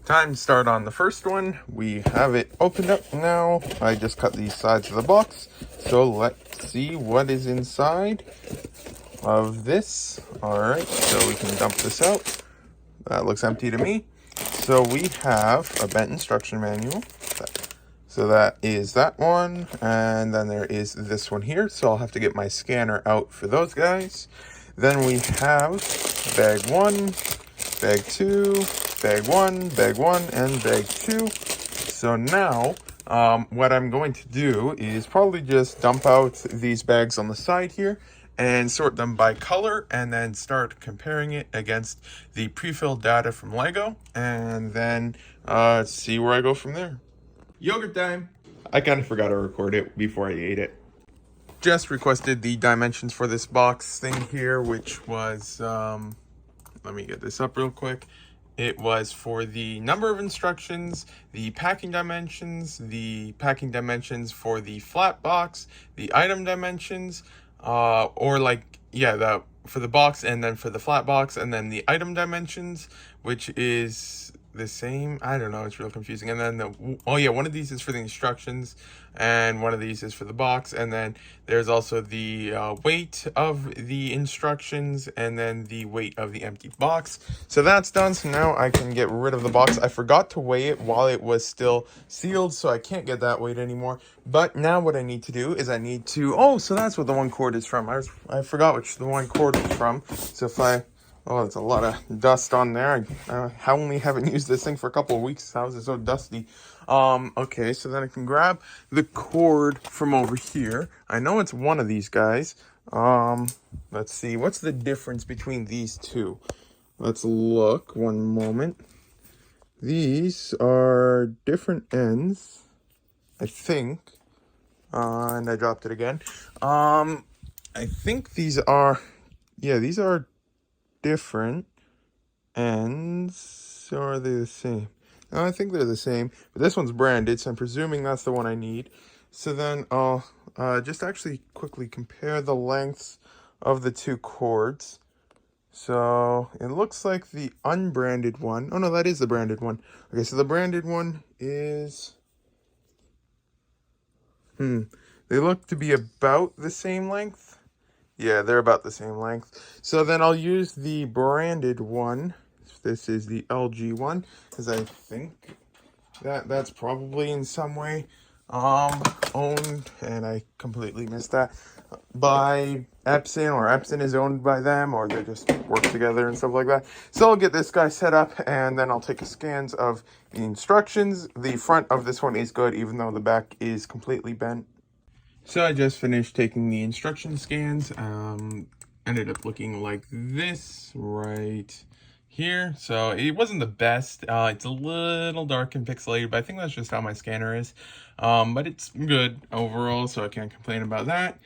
Time to start on the first one. We have it opened up now. I just cut the sides of the box. So let's see what is inside of this. Alright, so we can dump this out. That looks empty to me. So we have a bent instruction manual. So that is that one. And then there is this one here. So I'll have to get my scanner out for those guys. Then we have bag 1, bag 2, bag 1, bag 1, and bag 2. So now, what I'm going to do is probably just dump out these bags on the side here and sort them by color and then start comparing it against the pre-filled data from Lego and then see where I go from there. Yogurt time! I kind of forgot to record it before I ate it. Just requested the dimensions for this box thing here, which was, let me get this up real quick. It was for the number of instructions, the packing dimensions for the flat box, the item dimensions, for the box and then for the flat box, and then the item dimensions, which is the same. I don't know, it's real confusing. And then one of these is for the instructions and one of these is for the box, and then there's also the weight of the instructions and then the weight of the empty box. So that's done. So now I can get rid of the box. I forgot to weigh it while it was still sealed, so I can't get that weight anymore. But now what I need to do is so that's what the one cord is from. I forgot which the one cord is from. So if there's a lot of dust on there. I only haven't used this thing for a couple of weeks. How is it so dusty? Okay, so then I can grab the cord from over here. I know it's one of these guys. Let's see. What's the difference between these two? Let's look. One moment. These are different ends, I think. And I dropped it again. I think these are different ends, or are they the same? No, I think they're the same, but this one's branded, so I'm presuming that's the one I need. So then I'll just actually quickly compare the lengths of the two cords. So it looks like the unbranded one, oh no, that is the branded one. Okay, so the branded one is, they look to be about the same length. Yeah, they're about the same length. So then I'll use the branded one. This is the LG one, because I think that's probably in some way owned, and I completely missed that, by Epson, or Epson is owned by them, or they just work together and stuff like that. So I'll get this guy set up, and then I'll take scans of the instructions. The front of this one is good, even though the back is completely bent. So I just finished taking the instruction scans. Ended up looking like this right here. So it wasn't the best. It's a little dark and pixelated, but I think that's just how my scanner is. But it's good overall, so I can't complain about that.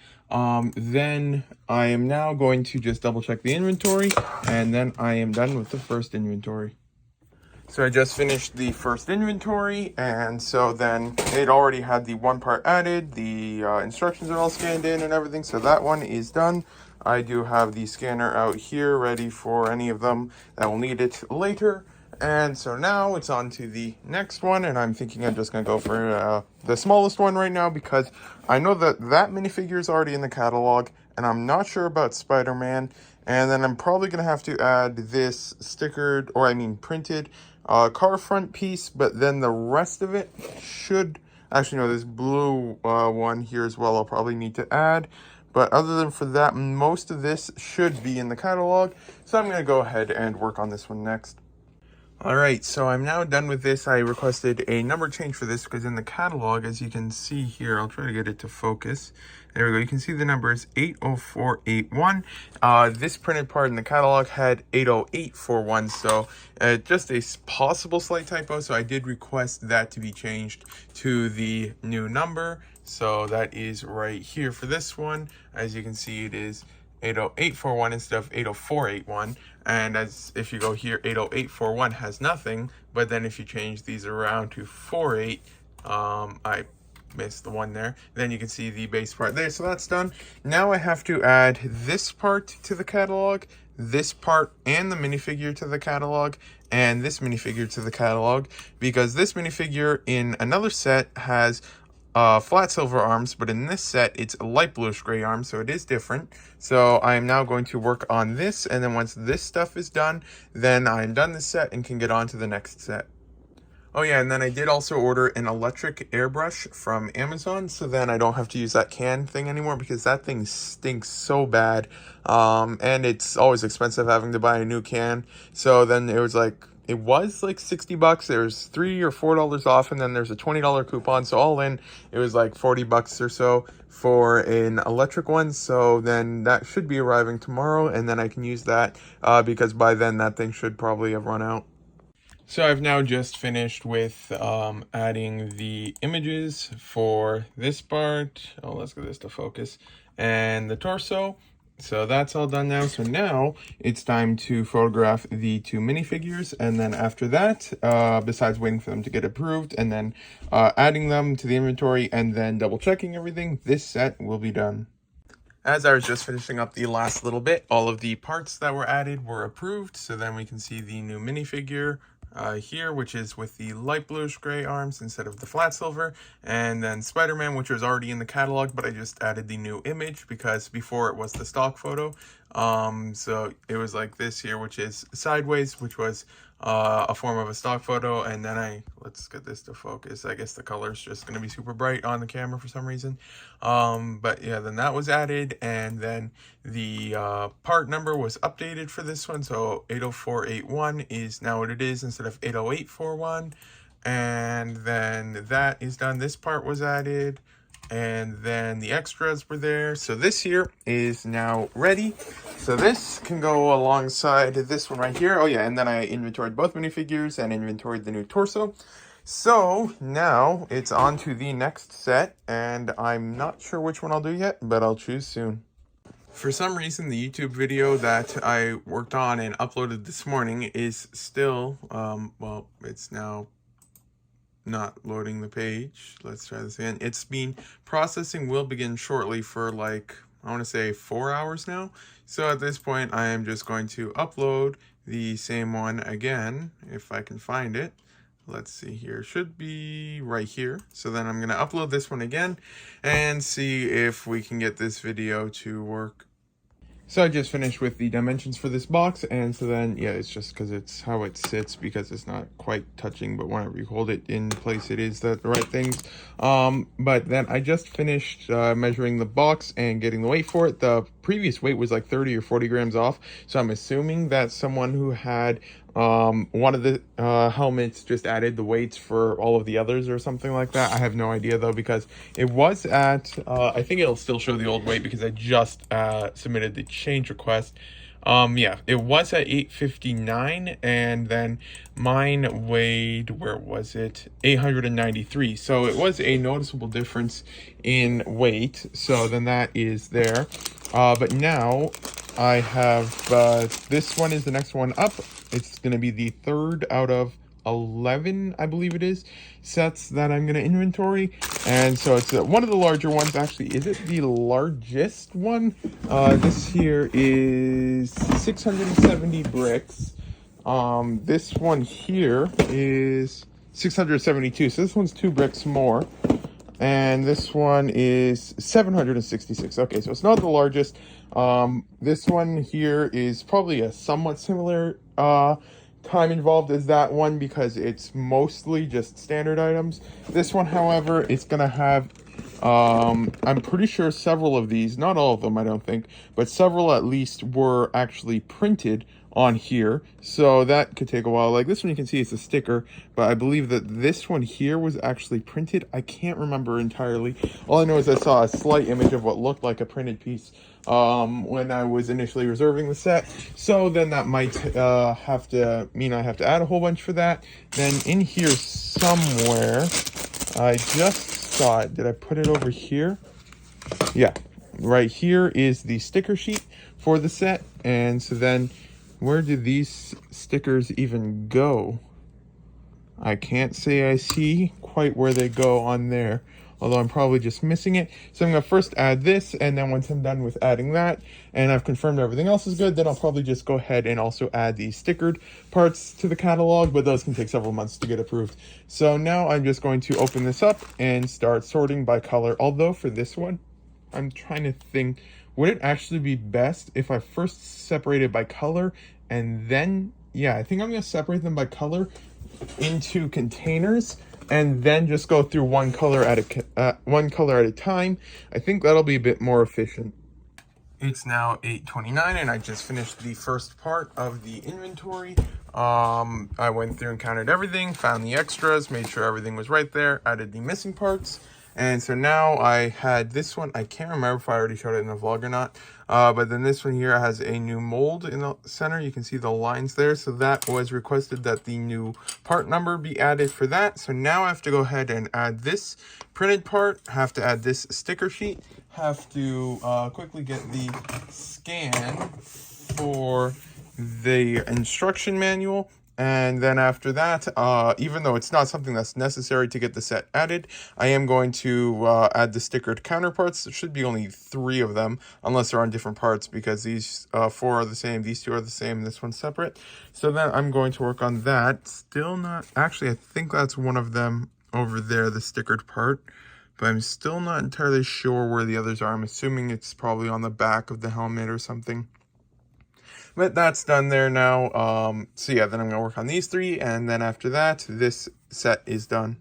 Then I am now going to just double check the inventory, and then I am done with the first inventory. So I just finished the first inventory, and so then it already had the one part added, the instructions are all scanned in and everything, so that one is done. I do have the scanner out here ready for any of them that will need it later. And so now it's on to the next one, and I'm thinking I'm just going to go for the smallest one right now, because I know that minifigure is already in the catalog, and I'm not sure about Spider-Man. And then I'm probably going to have to add this printed car front piece, but then the rest of it should, actually no, this blue one here as well I'll probably need to add. But other than for that, most of this should be in the catalog. So I'm going to go ahead and work on this one next. Alright, so I'm now done with this. I requested a number change for this because in the catalog, as you can see here, I'll try to get it to focus. There we go. You can see the number is 80481. This printed part in the catalog had 80841, so just a possible slight typo. So I did request that to be changed to the new number. So that is right here for this one. As you can see, it is 80841 instead of 80481, and as if you go here, 80841 has nothing, but then if you change these around to 48, I missed the one there, then you can see the base part there. So that's done. Now I have to add this part to the catalog. this part and the minifigure to the catalog and this minifigure to the catalog, because this minifigure in another set has flat silver arms, but in this set it's a light bluish gray arm, so it is different. So I am now going to work on this, and then once this stuff is done, then I'm done this set and can get on to the next set. Oh yeah, and then I did also order an electric airbrush from Amazon, so then I don't have to use that can thing anymore, because that thing stinks so bad. And it's always expensive having to buy a new can. So then it was like 60 bucks. There's $3 or $4 off, and then there's a $20 coupon. So all in, it was like 40 bucks or so for an electric one. So then that should be arriving tomorrow, and then I can use that because by then that thing should probably have run out. So I've now just finished with adding the images for this part. Oh, let's get this to focus. And the torso. So that's all done now. So now it's time to photograph the two minifigures. And then after that, besides waiting for them to get approved and then adding them to the inventory and then double checking everything, this set will be done. As I was just finishing up the last little bit, all of the parts that were added were approved. So then we can see the new minifigure here, which is with the light bluish gray arms instead of the flat silver, and then Spider-Man, which was already in the catalog, but I just added the new image because before it was the stock photo. So it was like this here, which is sideways, which was a form of a stock photo, and then let's get this to focus. I guess the color is just going to be super bright on the camera for some reason. But yeah, then that was added, and then the part number was updated for this one, so 80481 is now what it is instead of 80841, and then that is done. This part was added, and then the extras were there. So this here is now ready. So this can go alongside this one right here. Oh yeah, and then I inventoried both minifigures and inventoried the new torso. So now it's on to the next set, and I'm not sure which one I'll do yet, but I'll choose soon. For some reason, the YouTube video that I worked on and uploaded this morning is still, well, it's now not loading the page. Let's try this again. It's been processing, will begin shortly for like, I want to say 4 hours now. So at this point, I am just going to upload the same one again, if I can find it. Let's see here, should be right here. So then I'm going to upload this one again and see if we can get this video to work. So I just finished with the dimensions for this box, and so then, yeah, it's just because it's how it sits, because it's not quite touching, but whenever you hold it in place, it is the right things. But then I just finished measuring the box and getting the weight for it. The previous weight was like 30 or 40 grams off, so I'm assuming that someone who had one of the helmets just added the weights for all of the others or something like that. I have no idea though, because it was at I think it'll still show the old weight because I just submitted the change request. Yeah, it was at 859, and then mine weighed, where was it, 893. So it was a noticeable difference in weight. So then that is there. But now I have this one is the next one up. It's going to be the third out of 11, I believe it is, sets that I'm going to inventory. And so it's one of the larger ones. Actually, is it the largest one? This here is 670 bricks. This one here is 672. So this one's 2 bricks more. And this one is 766. Okay, so it's not the largest. This one here is probably a somewhat similar time involved as that one, because it's mostly just standard items. This one, however, it's gonna have I'm pretty sure several of these, not all of them I don't think, but several at least were actually printed on here, so that could take a while. Like this one, you can see it's a sticker, but I believe that this one here was actually printed. I can't remember entirely. All I know is I saw a slight image of what looked like a printed piece when I was initially reserving the set. So then that might have to mean I have to add a whole bunch for that. Then in here somewhere, I just saw it. Did I put it over here? Yeah, right here is the sticker sheet for the set. And so then, where do these stickers even go? I can't say I see quite where they go on there. although I'm probably just missing it. So I'm going to first add this, and then once I'm done with adding that, and I've confirmed everything else is good, then I'll probably just go ahead and also add the stickered parts to the catalog, but those can take several months to get approved. So now I'm just going to open this up and start sorting by color, although for this one, I'm trying to think, would it actually be best if I first separate it by color and then, yeah, I think I'm going to separate them by color into containers and then just go through one color at a time. I think that'll be a bit more efficient. It's now 8:29 and I just finished the first part of the inventory. I went through and counted everything, found the extras, made sure everything was right there, added the missing parts. And so now I had this one. I can't remember if I already showed it in the vlog or not. But then this one here has a new mold in the center. You can see the lines there. So that was requested that the new part number be added for that. So now I have to go ahead and add this printed part. Have to add this sticker sheet. Have to quickly get the scan for the instruction manual. And then after that, even though it's not something that's necessary to get the set added, I am going to add the stickered counterparts. There should be only 3 of them, unless they're on different parts, because these 4 are the same, these 2 are the same, and this one's separate. So then I'm going to work on that. Still not, actually, I think that's one of them over there, the stickered part. But I'm still not entirely sure where the others are. I'm assuming it's probably on the back of the helmet or something. But that's done there now. So yeah, then I'm going to work on these 3. And then after that, this set is done.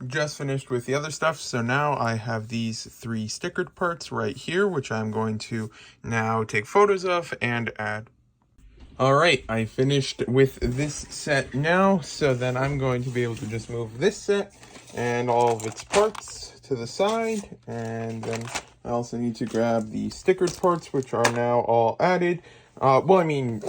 Just finished with the other stuff. So now I have these 3 stickered parts right here, which I'm going to now take photos of and add. Alright, I finished with this set now. So then I'm going to be able to just move this set and all of its parts to the side. And then I also need to grab the stickered parts, which are now all added. Well, I mean,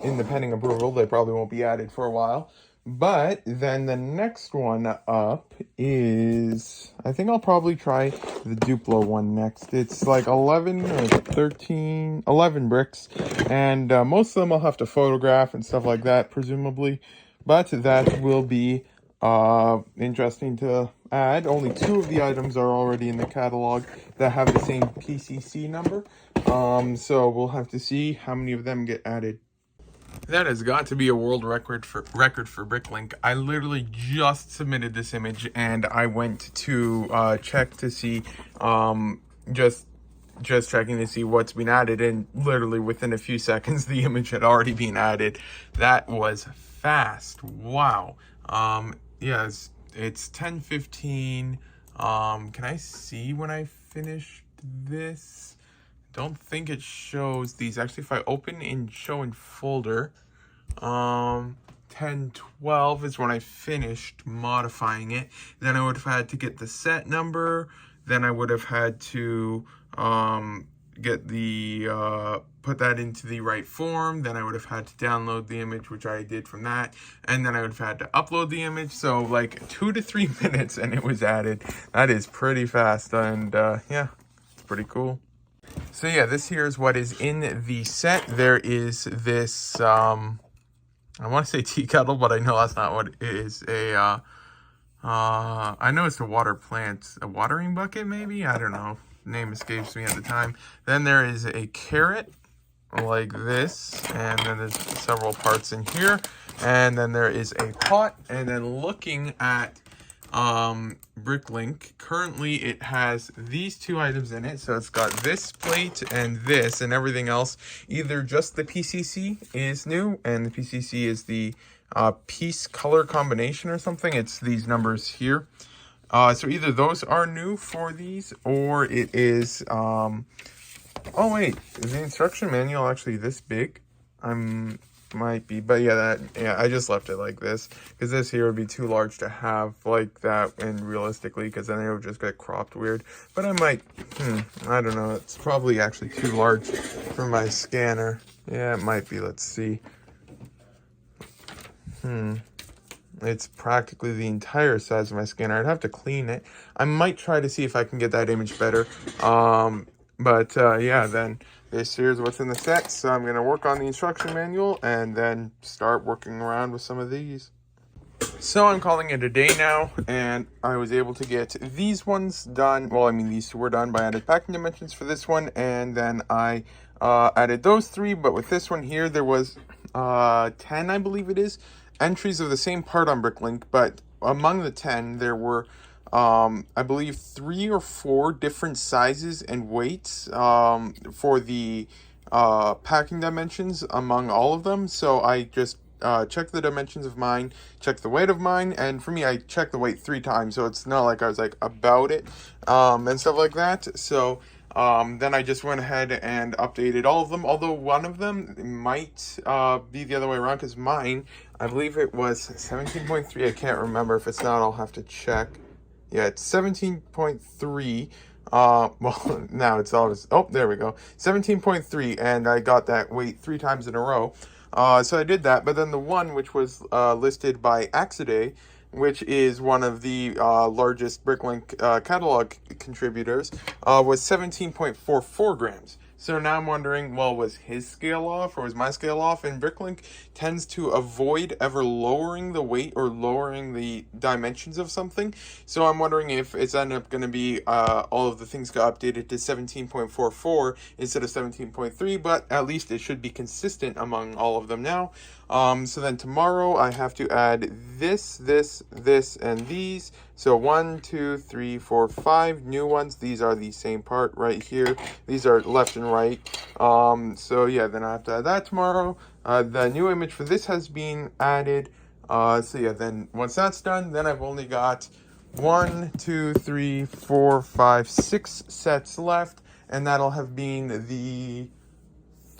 in the pending approval, they probably won't be added for a while. But then the next one up is, I think I'll probably try the Duplo one next. It's like 11 or 13, 11 bricks. And most of them I'll have to photograph and stuff like that, presumably. But that will be interesting to add. Only 2 of the items are already in the catalog that have the same PCC number. So we'll have to see how many of them get added. That has got to be a world record for Bricklink. I literally just submitted this image and I went to check to see, just checking to see what's been added, and literally within a few seconds the image had already been added. That was fast. Wow. Yeah, it's 10:15. Can I see when I finished this? Don't think it shows these. Actually, if I open in show in folder, 10:12 is when I finished modifying it. Then I would have had to get the set number. Then I would have had to get the put that into the right form. Then I would have had to download the image, which I did from that, and then I would have had to upload the image. So like 2 to 3 minutes and it was added. That is pretty fast, and yeah, it's pretty cool. So yeah, this here is what is in the set. There is this, I want to say tea kettle, but I know that's not what it is. I know it's a water plant, a watering bucket maybe? I don't know. Name escapes me at the time. Then there is a carrot like this, and then there's several parts in here. And then there is a pot, and then looking at Bricklink, currently it has these 2 items in it. So it's got this plate and this, and everything else, either just the PCC is new, and the PCC is the piece color combination or something. It's these numbers here. So either those are new for these, or it is oh wait, is the instruction manual actually this big? Might be, but yeah, I just left it like this because this here would be too large to have like that, and realistically, because then it would just get cropped weird. But I might, I don't know, it's probably actually too large for my scanner. Yeah, it might be. Let's see. It's practically the entire size of my scanner. I'd have to clean it. I might try to see if I can get that image better. But yeah, then this here's what's in the set. So I'm going to work on the instruction manual and then start working around with some of these. So I'm calling it a day now, and I was able to get these ones done. Well, I mean, these two were done by added packing dimensions for this one, and then I added those three. But with this one here, there was 10, I believe it is, entries of the same part on Bricklink. But among the 10, there were, I believe, 3 or 4 different sizes and weights for the packing dimensions among all of them. So I just check the dimensions of mine, check the weight of mine, and for me, I checked the weight 3 times, so it's not like I was like about it, and stuff like that. So then I just went ahead and updated all of them, although one of them might be the other way around, because mine, I believe it was 17.3, I can't remember. If it's not, I'll have to check. Yeah, it's 17.3. Well, now it's always, oh, there we go, 17.3, and I got that weight 3 times in a row. So I did that, but then the one which was listed by Axiday, which is one of the largest Bricklink catalog contributors, was 17.44 grams. So now I'm wondering, well, was his scale off or was my scale off? And Bricklink tends to avoid ever lowering the weight or lowering the dimensions of something. So I'm wondering if it's ended up going to be all of the things got updated to 17.44 instead of 17.3, but at least it should be consistent among all of them now. So then tomorrow I have to add this, and these. So 1, 2, 3, 4, 5 new ones. These are the same part right here. These are left and right. So yeah, then I have to add that tomorrow. The new image for this has been added. So yeah, then once that's done, then I've only got 1, 2, 3, 4, 5, 6 sets left, and that'll have been the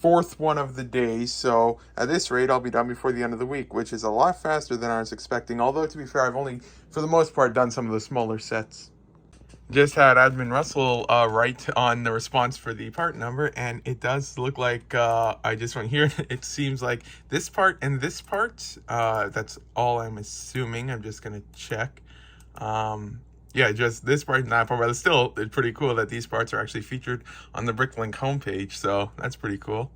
4th one of the day. So at this rate, I'll be done before the end of the week, which is a lot faster than I was expecting. Although, to be fair, I've only, for the most part, done some of the smaller sets. Just had Admin Russell write on the response for the part number, and it does look like I just went here. It seems like this part and this part. That's all I'm assuming. I'm just gonna check. Yeah, just this part and that part, but it's still pretty cool that these parts are actually featured on the Bricklink homepage, so that's pretty cool.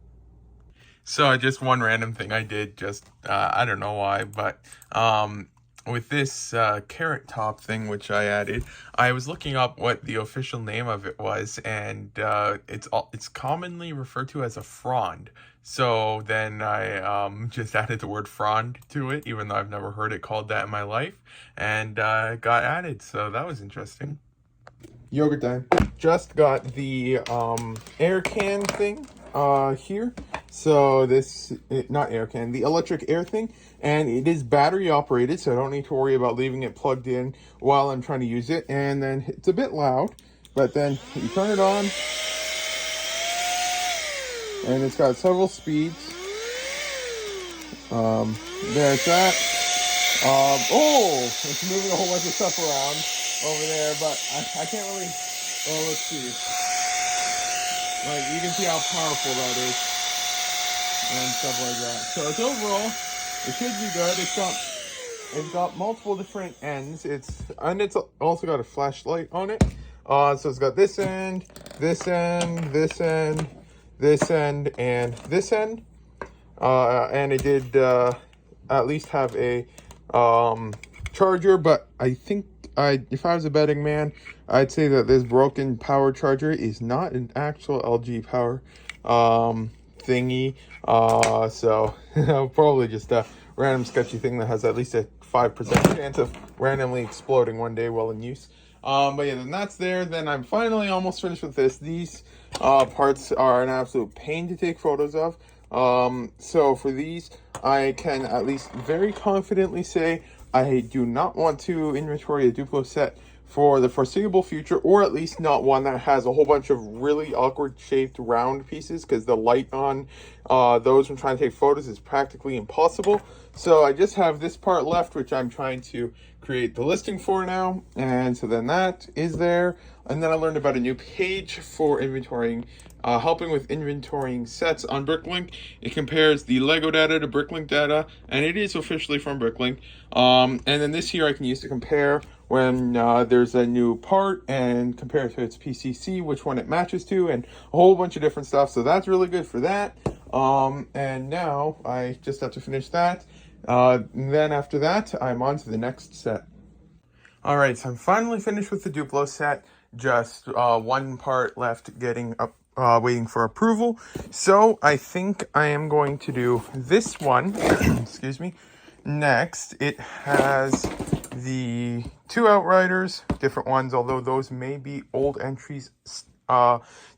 So just one random thing I did, just, I don't know why, but with this carrot top thing which I added, I was looking up what the official name of it was, and it's commonly referred to as a frond. So then I just added the word frond to it, even though I've never heard it called that in my life, and it got added, so that was interesting. Yogurt time. Just got the air can thing here. So this, not air can, the electric air thing, and it is battery operated, so I don't need to worry about leaving it plugged in while I'm trying to use it. And then it's a bit loud, but then you turn it on, and it's got several speeds. There's that. Oh, it's moving a whole bunch of stuff around over there, but I can't really, well, let's see. Like, you can see how powerful that is and stuff like that. So it's overall, it should be good. It's got multiple different ends. It's also got a flashlight on it. So it's got this end, this end, this end, this end, and this end. And it did at least have a charger, but I think if I was a betting man, I'd say that this broken power charger is not an actual LG power thingy. So probably just a random sketchy thing that has at least a 5% chance of randomly exploding one day while in use. But yeah, then that's there. Then I'm finally almost finished with this. These parts are an absolute pain to take photos of. So for these, I can at least very confidently say I do not want to inventory a Duplo set for the foreseeable future, or at least not one that has a whole bunch of really awkward shaped round pieces, because the light on those when trying to take photos is practically impossible. So I just have this part left, which I'm trying to create the listing for now, and so then that is there. And then I learned about a new page for inventorying, helping with inventorying sets on Bricklink. It compares the Lego data to Bricklink data, and it is officially from Bricklink. And then this here I can use to compare when there's a new part and compare it to its PCC, which one it matches to, and a whole bunch of different stuff. So that's really good for that. And now I just have to finish that. Then after that, I'm on to the next set. All right, so I'm finally finished with the Duplo set. Just one part left getting up, waiting for approval. So I think I am going to do this one, excuse me, next. It has the two Outriders, different ones, although those may be old entries,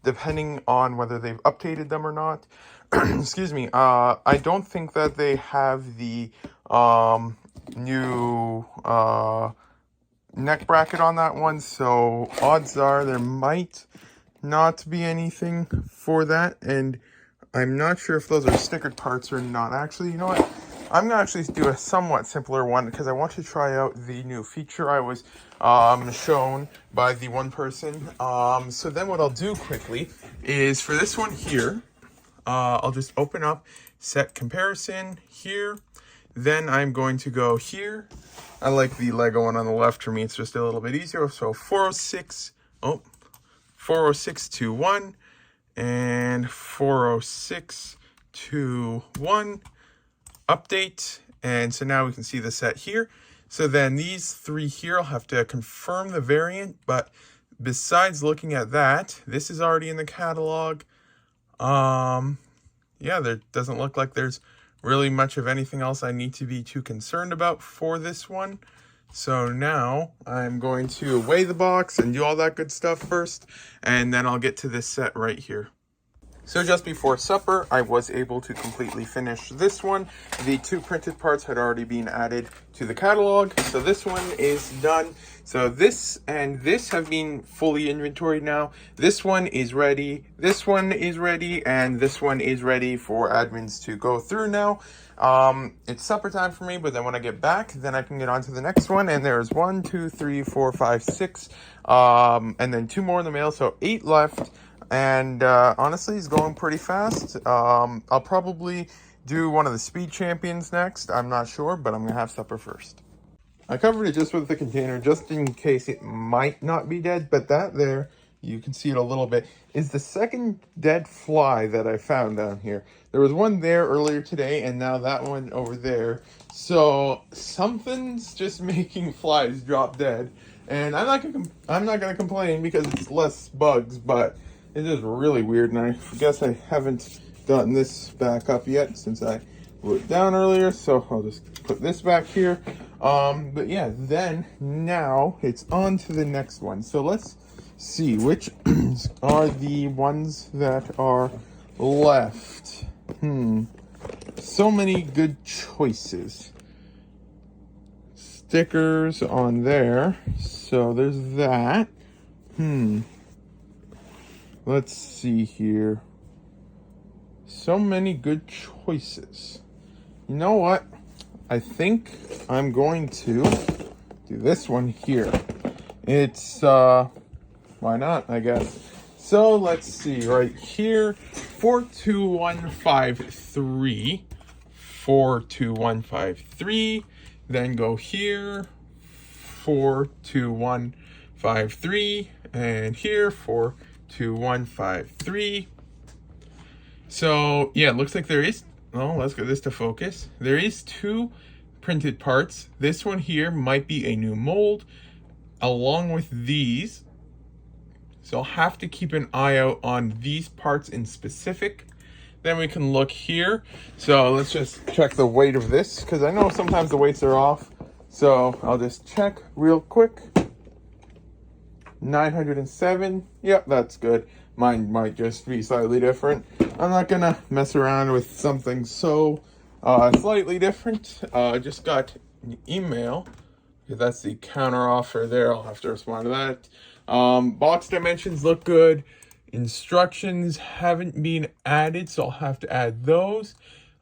depending on whether they've updated them or not. Excuse me, I don't think that they have the new neck bracket on that one, so odds are there might not be anything for that, and I'm not sure if those are stickered parts or not. Actually, you know what? I'm gonna actually do a somewhat simpler one because I want to try out the new feature I was shown by the one person. So then what I'll do quickly is for this one here, I'll just open up set comparison here. Then I'm going to go here. I like the Lego one on the left. For me, it's just a little bit easier. So 40621 and 40621 update. And so now we can see the set here. So then these three here, I'll have to confirm the variant. But besides looking at that, this is already in the catalog. Yeah, there doesn't look like there's really much of anything else I need to be too concerned about for this one. So now I'm going to weigh the box and do all that good stuff first, and then I'll get to this set right here. So just before supper, I was able to completely finish this one. The two printed parts had already been added to the catalog, so this one is done. So this and this have been fully inventoried now. This one is ready, this one is ready, and this one is ready for admins to go through now. It's supper time for me, but then when I get back, then I can get on to the next one. And there's 1, 2, 3, 4, 5, 6, and then 2 more in the mail, so 8 left. And honestly, it's going pretty fast. I'll probably do one of the speed champions next. I'm not sure, but I'm going to have supper first. I covered it just with the container, just in case it might not be dead. But that there, you can see it a little bit, is the second dead fly that I found down here. There was one there earlier today, and now that one over there. So something's just making flies drop dead. And I'm not gonna complain because it's less bugs, but it is really weird, and I guess I haven't gotten this back up yet since I wrote it down earlier, so I'll just put this back here. But yeah, then now it's on to the next one. So let's see which are the ones that are left. So many good choices. Stickers on there, so there's that. Let's see here. So many good choices. You know what? I think I'm going to do this one here. It's, why not, I guess. So let's see, right here, 42153. 42153. Then go here, 42153. And here, 42153. So yeah, it looks like there is, oh, let's get this to focus. There is 2 printed parts. This one here might be a new mold along with these. So I'll have to keep an eye out on these parts in specific. Then we can look here. So let's just check the weight of this, because I know sometimes the weights are off. So I'll just check real quick. 907. Yep, that's good. Mine might just be slightly different. I'm not gonna mess around with something so slightly different. I just got an email. That's the counter offer there. I'll have to respond to that. Box dimensions look good. Instructions haven't been added, so I'll have to add those.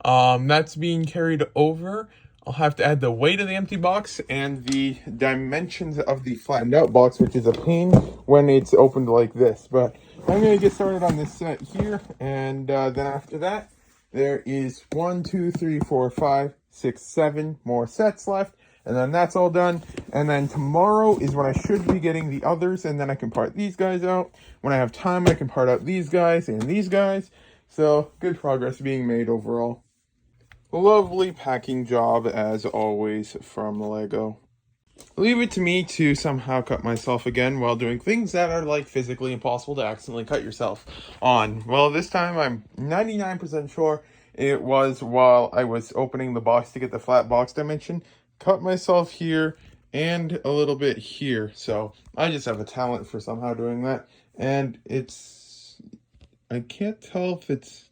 That's being carried over. I'll have to add the weight of the empty box and the dimensions of the flattened out box, which is a pain when it's opened like this. But I'm going to get started on this set here. And then after that, there is 1, 2, 3, 4, 5, 6, 7 more sets left. And then that's all done. And then tomorrow is when I should be getting the others. And then I can part these guys out. When I have time, I can part out these guys and these guys. So good progress being made overall. Lovely packing job as always from Lego. Leave it to me to somehow cut myself again while doing things that are like physically impossible to accidentally cut yourself on. Well, this time I'm 99% sure it was while I was opening the box to get the flat box dimension. Cut myself here and a little bit here. So I just have a talent for somehow doing that. And I can't tell if it's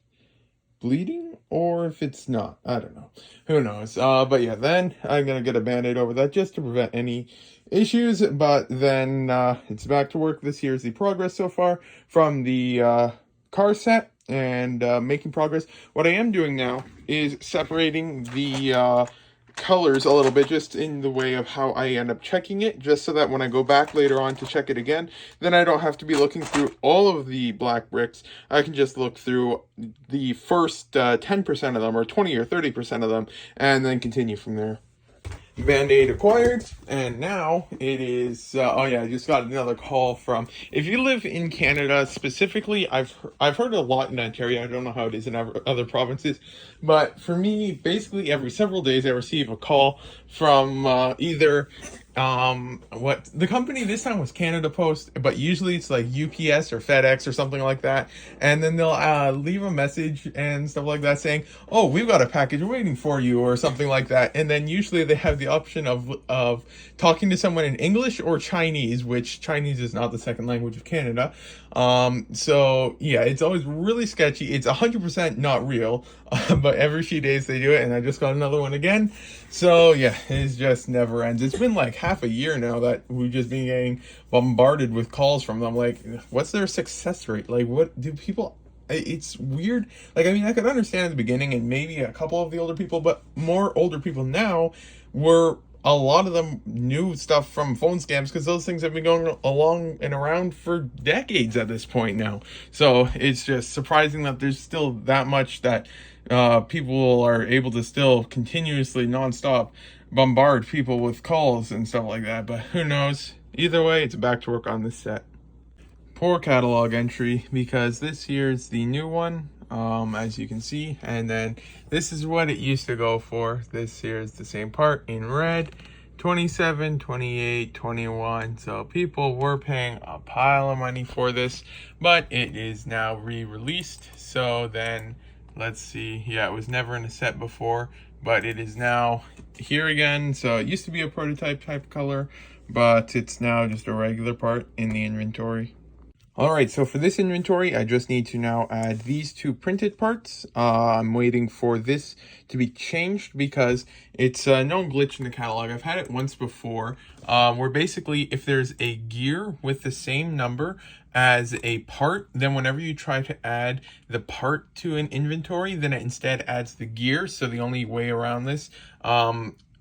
bleeding or if it's not. I don't know. Who knows? But yeah, then I'm gonna get a band-aid over that just to prevent any issues. But then it's back to work. This here is the progress so far from the car set and making progress. What I am doing now is separating the colors a little bit, just in the way of how I end up checking it, just so that when I go back later on to check it again, then I don't have to be looking through all of the black bricks. I can just look through the first 10% of them, or 20 or 30% of them, and then continue from there. Band-Aid acquired, and now it is oh yeah, I just got another call from, if you live in Canada specifically, I've heard a lot in Ontario. I don't know how it is in other provinces, but for me, basically every several days I receive a call from either what the company this time was Canada Post, but usually it's like UPS or FedEx or something like that, and then they'll leave a message and stuff like that saying, oh, we've got a package waiting for you, or something like that. And then usually they have the option of talking to someone in English or Chinese, which Chinese is not the second language of Canada. So yeah, it's always really sketchy. It's 100% not real, but every few days they do it, and I just got another one again. So yeah, it just never ends. It's been like half a year now that we've just been getting bombarded with calls from them. Like, what's their success rate? Like, what do people... It's weird. Like, I mean, I could understand at the beginning and maybe a couple of the older people, but more older people now a lot of them knew stuff from phone scams, because those things have been going along and around for decades at this point now. So it's just surprising that there's still that much that people are able to still continuously nonstop bombard people with calls and stuff like that. But who knows? Either way, it's back to work on this set. Poor catalog entry, because this here's the new one, as you can see, and then this is what it used to go for. This here is the same part in red, 27, 28, 21. So people were paying a pile of money for this, but it is now re-released. So then let's see. Yeah, it was never in a set before, but it is now here again. So it used to be a prototype type color, but it's now just a regular part in the inventory. All right, so for this inventory, I just need to now add these two printed parts. I'm waiting for this to be changed because it's a known glitch in the catalog. I've had it once before, where basically if there's a gear with the same number as a part, then whenever you try to add the part to an inventory, then it instead adds the gear. So the only way around this,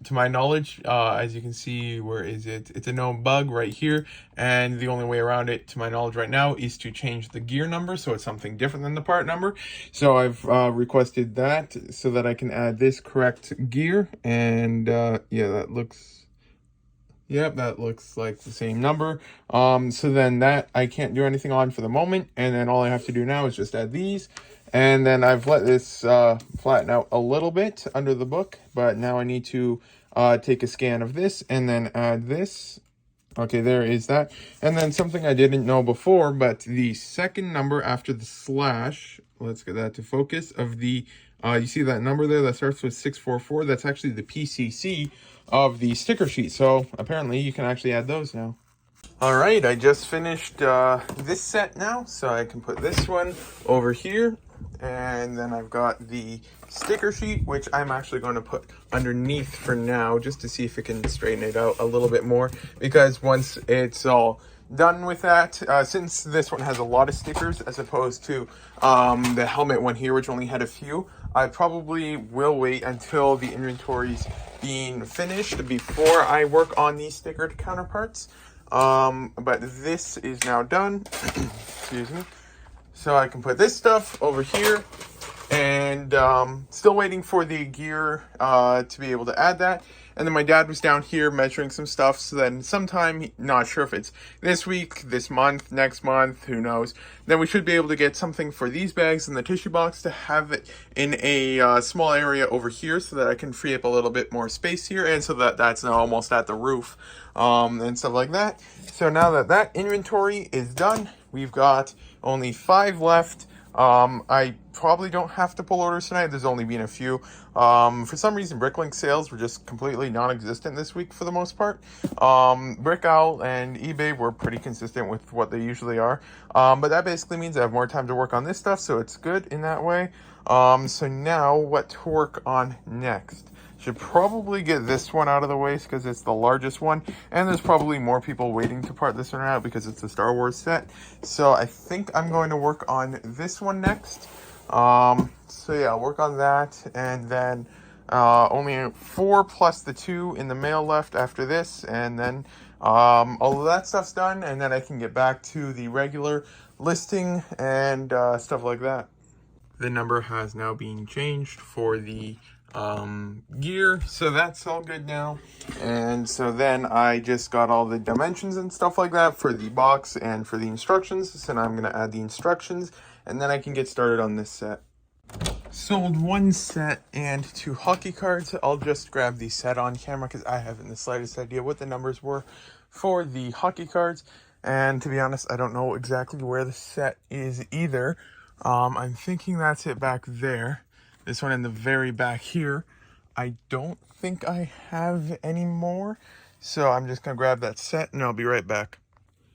to my knowledge, as you can see, where is it? It's a known bug right here, and the only way around it, to my knowledge right now, is to change the gear number, so it's something different than the part number. So I've requested that so that I can add this correct gear, and yeah, that looks... Yep, that looks like the same number. So then that I can't do anything on for the moment, and then all I have to do now is just add these. And then I've let this flatten out a little bit under the book, but now I need to take a scan of this and then add this. Okay, there is that. And then something I didn't know before, but the second number after the slash, let's get that to focus, of the, you see that number there that starts with 644? That's actually the PCC of the sticker sheet. So apparently you can actually add those now. All right, I just finished this set now, so I can put this one over here. And then I've got the sticker sheet, which I'm actually going to put underneath for now, just to see if it can straighten it out a little bit more. Because once it's all done with that, since this one has a lot of stickers as opposed to the helmet one here, which only had a few, I probably will wait until the inventory's being finished before I work on these stickered counterparts. But this is now done. Excuse me. so I can put this stuff over here. And still waiting for the gear to be able to add that. And then my dad was down here measuring some stuff, so then sometime, not sure if it's this week, this month, next month, who knows, then we should be able to get something for these bags in the tissue box to have it in a small area over here, so that I can free up a little bit more space here, and so that that's now almost at the roof and stuff like that. So now that that inventory is done, we've got only 5 left. I probably don't have to pull orders tonight. There's only been a few. For some reason, Bricklink sales were just completely non-existent this week for the most part. Brickowl and eBay were pretty consistent with what they usually are. But that basically means I have more time to work on this stuff, so it's good in that way. So now what to work on next? Should probably get this one out of the way because it's the largest one, and there's probably more people waiting to part this one out because it's a Star Wars set. So I think I'm going to work on this one next. So yeah, I'll work on that, and then only 4 plus the 2 in the mail left after this, and then all of that stuff's done, and then I can get back to the regular listing and stuff like that. The number has now been changed for the gear, so that's all good now. And so then I just got all the dimensions and stuff like that for the box and for the instructions. So now I'm going to add the instructions, and then I can get started on this set. Sold 1 set and 2 hockey cards. I'll just grab the set on camera because I haven't the slightest idea what the numbers were for the hockey cards, and to be honest, I don't know exactly where the set is either. I'm thinking that's it back there. This one in the very back here. I don't think I have any more, so I'm just gonna grab that set and I'll be right back.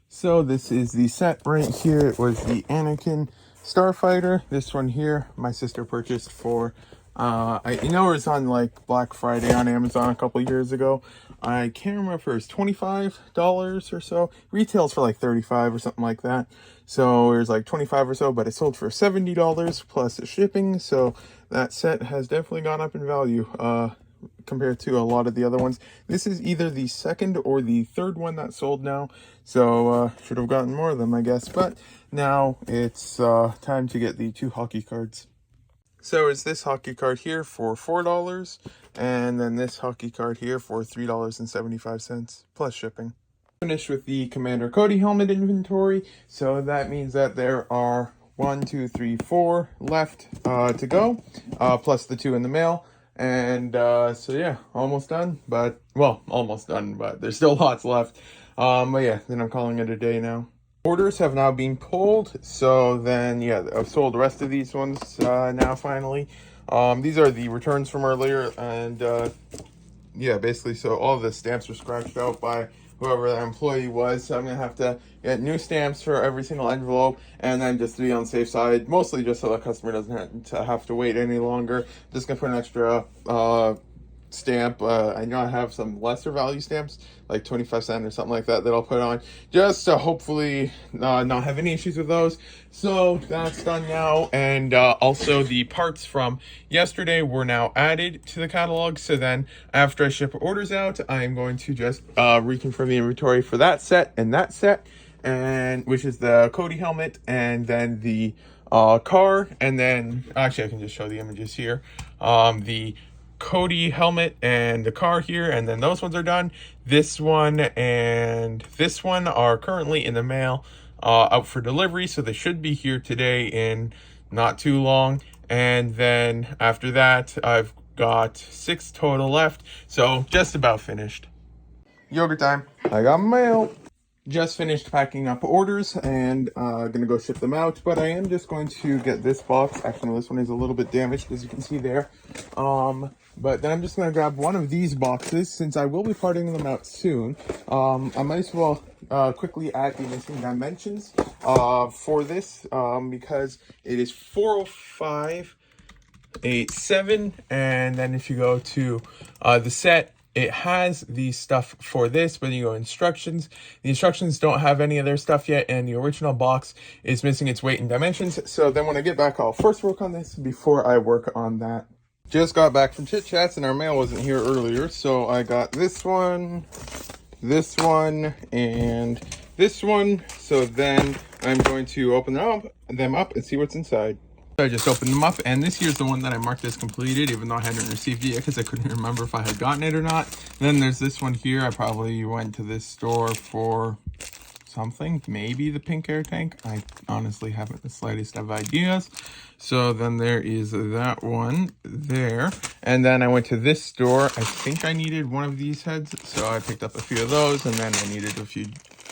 So this is the set right here. It was the Anakin Starfighter. This one here, my sister purchased for, it was on like Black Friday on Amazon a couple years ago. I can't remember if it was $25 or so. Retails for like $35 or something like that. So it was like $25 or so, but it sold for $70 plus shipping. So that set has definitely gone up in value compared to a lot of the other ones. This is either the second or the third one that sold now. So should have gotten more of them, I guess. But now it's time to get the 2 hockey cards. So it's this hockey card here for $4, and then this hockey card here for $3.75 plus shipping. Finished with the Commander Cody helmet inventory, so that means that there are 1, 2, 3, 4 left to go, plus the 2 in the mail. And so yeah, almost done, but there's still lots left. But yeah, then I'm calling it a day now. Orders have now been pulled, so then yeah, I've sold the rest of these ones now finally. These are the returns from earlier, and yeah, basically, so all the stamps are scratched out by whoever that employee was, so I'm gonna have to get new stamps for every single envelope, and then just to be on the safe side, mostly just so the customer doesn't have to wait any longer, just gonna put an extra stamp. I know I have some lesser value stamps, like 25 cents or something like that, that I'll put on, just to hopefully not have any issues with those. So that's done now, and also the parts from yesterday were now added to the catalog. So then after I ship orders out, I'm going to just reconfirm the inventory for that set, and which is the Cody helmet, and then the car, and then actually I can just show the images here. The Cody helmet and the car here, and then those ones are done. This one and this one are currently in the mail, out for delivery, so they should be here today in not too long. And then after that, I've got 6 total left, so just about finished. Yogurt time. I got mail. Just finished packing up orders and gonna go ship them out, but I am just going to get this box. Actually, this one is a little bit damaged, as you can see there. But then I'm just gonna grab one of these boxes since I will be parting them out soon. I might as well quickly add the missing dimensions for this because it is 40587, and then if you go to the set, it has the stuff for this, but you go instructions. The instructions don't have any of their stuff yet, and the original box is missing its weight and dimensions. So then when I get back, I'll first work on this before I work on that. Just got back from Chit Chats, and our mail wasn't here earlier, so I got this one, this one, and this one. So then I'm going to open them up and see what's inside. So I just opened them up, and this here's the one that I marked as completed, even though I hadn't received it yet because I couldn't remember if I had gotten it or not. And then there's this one here. I probably went to this store for something, maybe the pink air tank. I honestly haven't the slightest of ideas. So then there is that one there. And then I went to this store. I think I needed one of these heads, so I picked up a few of those, and then I needed a few.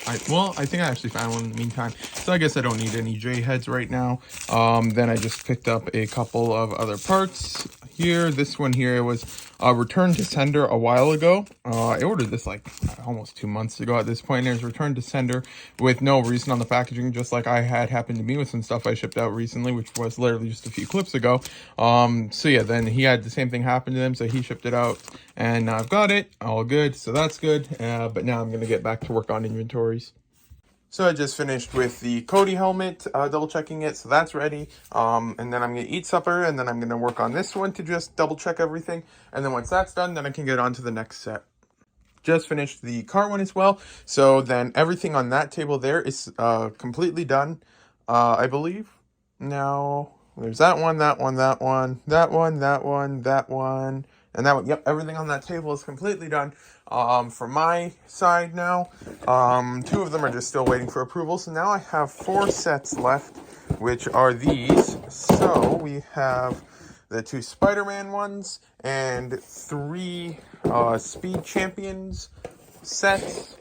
I think I actually found one in the meantime, so I guess I don't need any J heads right now. Then I just picked up a couple of other parts here. This one here was returned to sender a while ago. I ordered this like almost 2 months ago at this point. There's returned to sender with no reason on the packaging, just like I had happened to me with some stuff I shipped out recently, which was literally just a few clips ago. So yeah, then he had the same thing happen to him, so he shipped it out, and I've got it all good, so that's good. But now I'm gonna get back to work on inventories. So I just finished with the Cody helmet, double checking it, so that's ready. And then I'm gonna eat supper, and then I'm gonna work on this one to just double check everything. And then once that's done, then I can get on to the next set. Just finished the car one as well. So then everything on that table there is completely done, I believe. Now there's that one, that one, that one, that one, that one, that one, and that one. Yep, everything on that table is completely done. From my side now, 2 of them are just still waiting for approval. So now I have 4 sets left, which are these. So we have the 2 Spider-Man ones and 3 Speed Champions sets.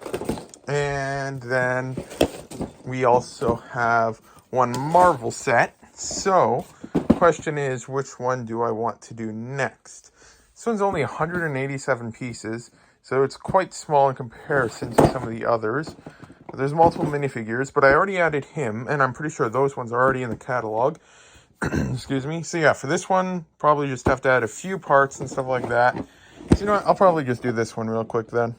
And then we also have 1 Marvel set. So the question is, which one do I want to do next? This one's only 187 pieces, so it's quite small in comparison to some of the others. There's multiple minifigures, but I already added him, and I'm pretty sure those ones are already in the catalog. Excuse me. So yeah, for this one, probably just have to add a few parts and stuff like that. So you know what, I'll probably just do this one real quick then.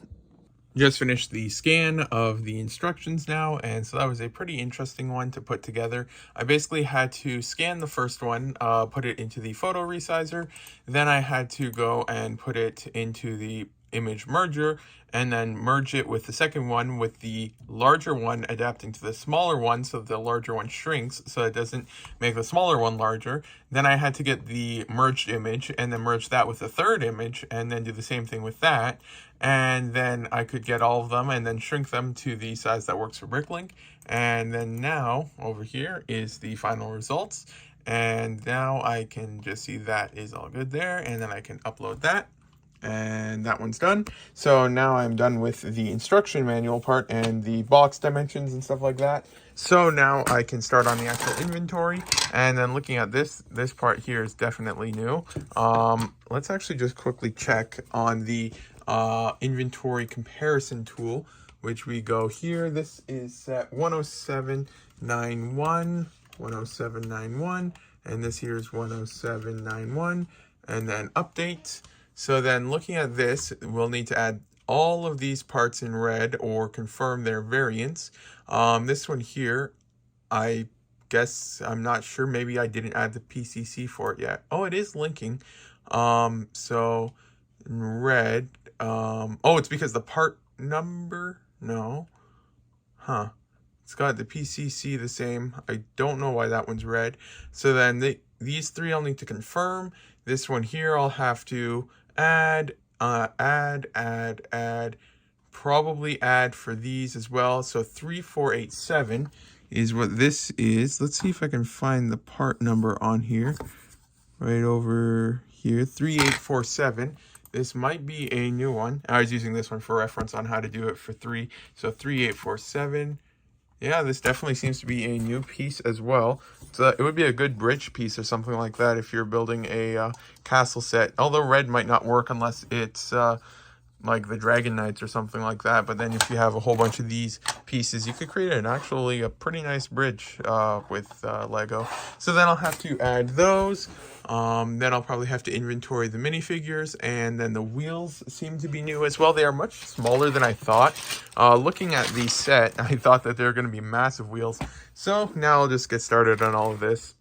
Just finished the scan of the instructions now, and so that was a pretty interesting one to put together. I basically had to scan the first one, put it into the photo resizer, then I had to go and put it into the image merger, and then merge it with the second one, with the larger one adapting to the smaller one, so the larger one shrinks so it doesn't make the smaller one larger. Then I had to get the merged image and then merge that with the third image, and then do the same thing with that. And then I could get all of them and then shrink them to the size that works for Bricklink. And then now over here is the final results, and now I can just see that is all good there, and then I can upload that. And that one's done. So now I'm done with the instruction manual part and the box dimensions and stuff like that. So now I can start on the actual inventory. And then looking at this part here is definitely new. Let's actually just quickly check on the inventory comparison tool, which we go here. This is set 10791, 10791, and this here is 10791, and then update. So then looking at this, we'll need to add all of these parts in red or confirm their variants. This one here, I guess, I'm not sure, maybe I didn't add the PCC for it yet. Oh, it is linking. So in red, oh, it's because the part number, no, it's got the PCC the same. I don't know why that one's red. So then these 3 I'll need to confirm. This one here I'll have to add, probably add for these as well. So 3487 is what this is. Let's see if I can find the part number on here. Right over here, 3847. This might be a new one. I was using this one for reference on how to do it for 3. So 3847. Yeah, this definitely seems to be a new piece as well. So it would be a good bridge piece or something like that if you're building a castle set. Although red might not work unless it's like the Dragon Knights or something like that. But then if you have a whole bunch of these pieces, you could create actually a pretty nice bridge with Lego. So then I'll have to add those. Then I'll probably have to inventory the minifigures, and then the wheels seem to be new as well. They are much smaller than I thought. Looking at the set, I thought that they're going to be massive wheels. So now I'll just get started on all of this.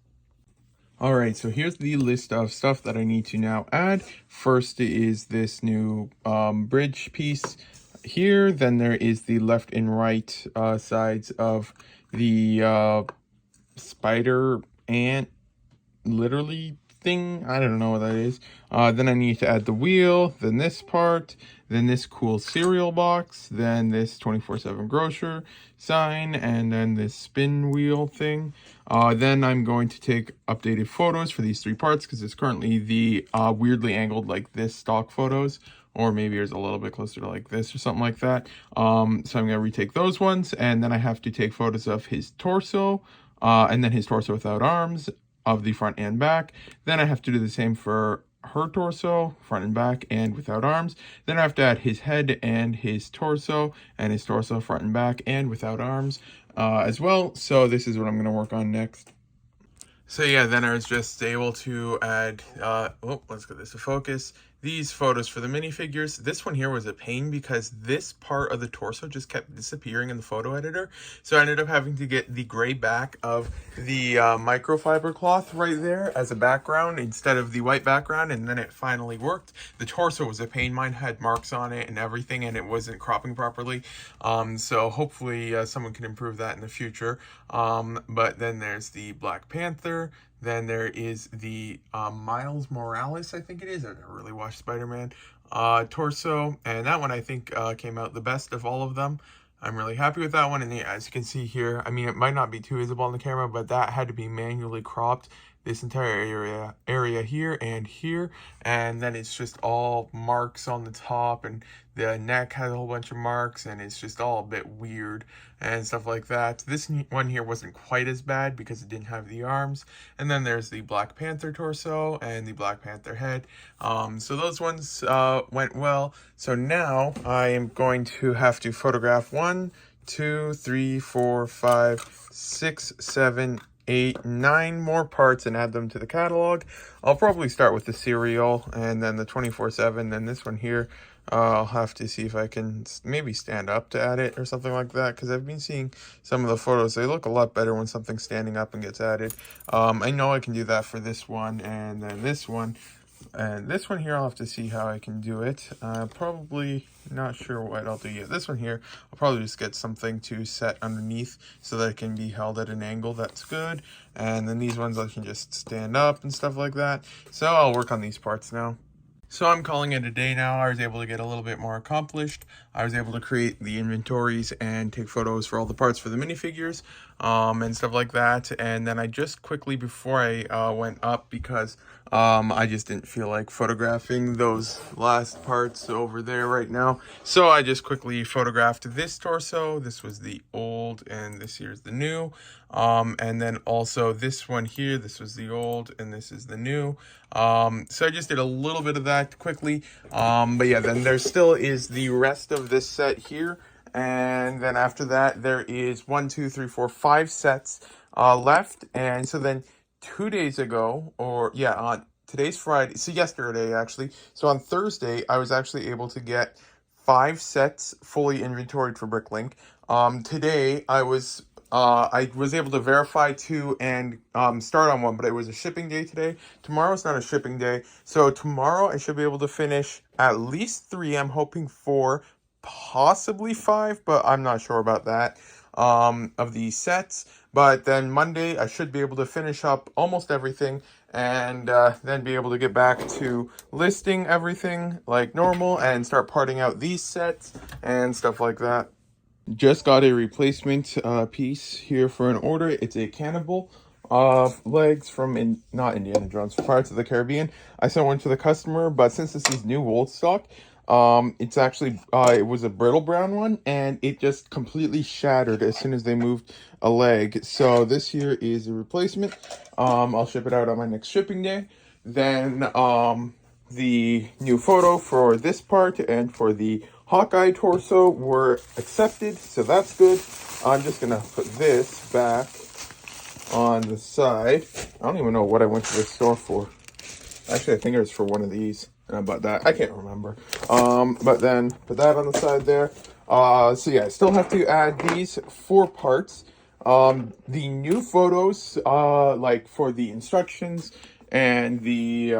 Alright, so here's the list of stuff that I need to now add. First is this new bridge piece. here. Then there is the left and right sides of the spider ant literally thing. I don't know what that is. Then I need to add the wheel, then this part, then this cool cereal box, then this 24/7 grocer sign, and then this spin wheel thing. Then I'm going to take updated photos for these three parts because it's currently the weirdly angled like this stock photos, or maybe it's a little bit closer to like this or something like that. So I'm gonna retake those ones, and then I have to take photos of his torso, and then his torso without arms, of the front and back. Then I have to do the same for her torso, front and back, and without arms. Then I have to add his head and his torso, front and back, and without arms as well. So this is what I'm going to work on next. So yeah, then I was just able to add, let's get this to focus, these photos for the minifigures. This one here was a pain because this part of the torso just kept disappearing in the photo editor. So I ended up having to get the gray back of the microfiber cloth right there as a background instead of the white background, and then it finally worked. The torso was a pain. Mine had marks on it and everything, and it wasn't cropping properly. So hopefully someone can improve that in the future. But then there's the Black Panther. Then there is the Miles Morales, I think it is. I never really watched Spider-Man torso. And that one I think came out the best of all of them. I'm really happy with that one. And as you can see here, I mean, it might not be too visible on the camera, but that had to be manually cropped. This entire area here and here, and then it's just all marks on the top, and the neck has a whole bunch of marks, and it's just all a bit weird and stuff like that. This one here wasn't quite as bad because it didn't have the arms. And then there's the Black Panther torso and the Black Panther head. So those ones went well. So now I am going to have to photograph 1, 2, 3, 4, 5, 6, 7, 8, 9 more parts and add them to the catalog. I'll probably start with the cereal and then the 24/7. Then this one here, I'll have to see if I can maybe stand up to add it or something like that, because I've been seeing some of the photos. They look a lot better when something's standing up and gets added. I know I can do that for this one and then this one. And this one here, I'll have to see how I can do it. Probably not sure what I'll do yet. This one here, I'll probably just get something to set underneath so that it can be held at an angle that's good. And then these ones I can just stand up and stuff like that. So I'll work on these parts now. So I'm calling it a day now. I was able to get a little bit more accomplished. I was able to create the inventories and take photos for all the parts for the minifigures and stuff like that. And then I just quickly, before I went up, because I just didn't feel like photographing those last parts over there right now. So I just quickly photographed this torso. This was the old and this here's the new. And then also this one here, this was the old and this is the new. So I just did a little bit of that quickly. But yeah, then there still is the rest of this set here. And then after that, there is 1, 2, 3, 4, 5 sets left. And so then 2 days ago, or yeah, today's Friday, so yesterday actually. So on Thursday, I was actually able to get 5 sets fully inventoried for Bricklink. Today, I was able to verify 2 and start on 1, but it was a shipping day today. Tomorrow's not a shipping day. So tomorrow I should be able to finish at least 3. I'm hoping 4, possibly 5, but I'm not sure about that, of these sets. But then Monday I should be able to finish up almost everything and then be able to get back to listing everything like normal and start parting out these sets and stuff like that. Just got a replacement piece here for an order. It's a cannibal legs from not Indiana Jones, Pirates of the Caribbean. I sent one to the customer, but since this is new old stock, it's actually it was a brittle brown one, and it just completely shattered as soon as they moved a leg. So this here is a replacement. I'll ship it out on my next shipping day. Then the new photo for this part and for the Hawkeye torso were accepted, so that's good. I'm just gonna put this back on the side. I don't even know what I went to the store for. Actually, I think it was for one of these. But that I can't remember. But then put that on the side there. So yeah, I still have to add these 4 parts. The new photos, like for the instructions and the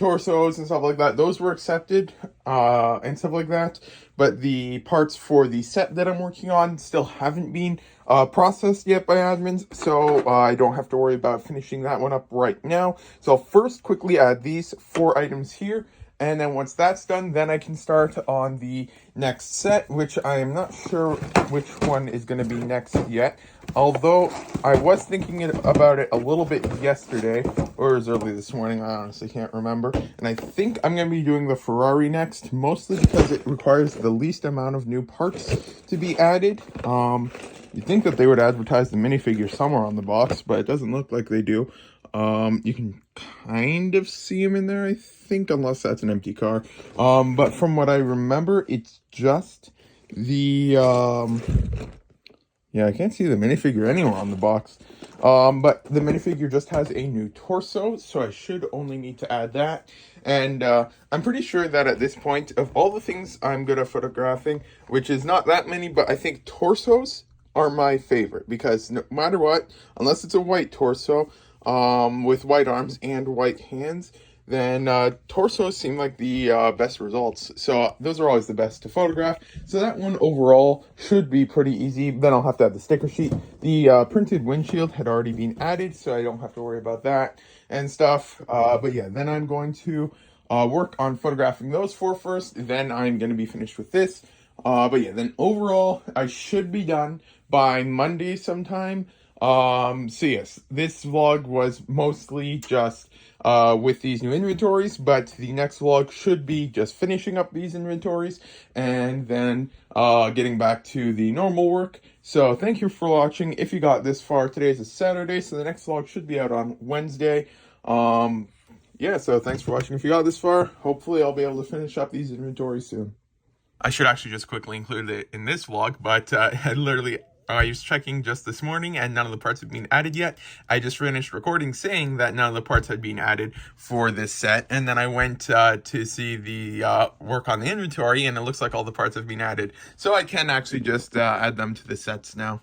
torsos and stuff like that, those were accepted, and stuff like that. But the parts for the set that I'm working on still haven't been processed yet by admins, so I don't have to worry about finishing that one up right now. So I'll first quickly add these 4 items here, and then once that's done, then I can start on the next set, which I am not sure which one is going to be next yet. Although I was thinking about it a little bit yesterday, or as early this morning, I honestly can't remember. And I think I'm going to be doing the Ferrari next, mostly because it requires the least amount of new parts to be added. You'd think that they would advertise the minifigure somewhere on the box, but it doesn't look like they do. You can kind of see him in there, I think, unless that's an empty car. But from what I remember, it's just the, yeah, I can't see the minifigure anywhere on the box. But the minifigure just has a new torso, so I should only need to add that. And I'm pretty sure that at this point, of all the things I'm good at photographing, which is not that many, but I think torsos are my favorite, because no matter what, unless it's a white torso, with white arms and white hands, then torsos seem like the best results. So those are always the best to photograph. So that one overall should be pretty easy. Then I'll have to add the sticker sheet. The printed windshield had already been added, so I don't have to worry about that and stuff. But yeah, then I'm going to work on photographing those 4 first. Then I'm going to be finished with this. But yeah, then overall, I should be done by Monday sometime. So yes, this vlog was mostly just with these new inventories, but the next vlog should be just finishing up these inventories and then getting back to the normal work. So thank you for watching. If you got this far, today is a Saturday, so the next vlog should be out on Wednesday. Yeah, so thanks for watching. If you got this far, hopefully I'll be able to finish up these inventories soon. I should actually just quickly include it in this vlog, but I was checking just this morning and none of the parts have been added yet. I just finished recording saying that none of the parts had been added for this set, and then I went to see the work on the inventory, and it looks like all the parts have been added. So I can actually just add them to the sets now.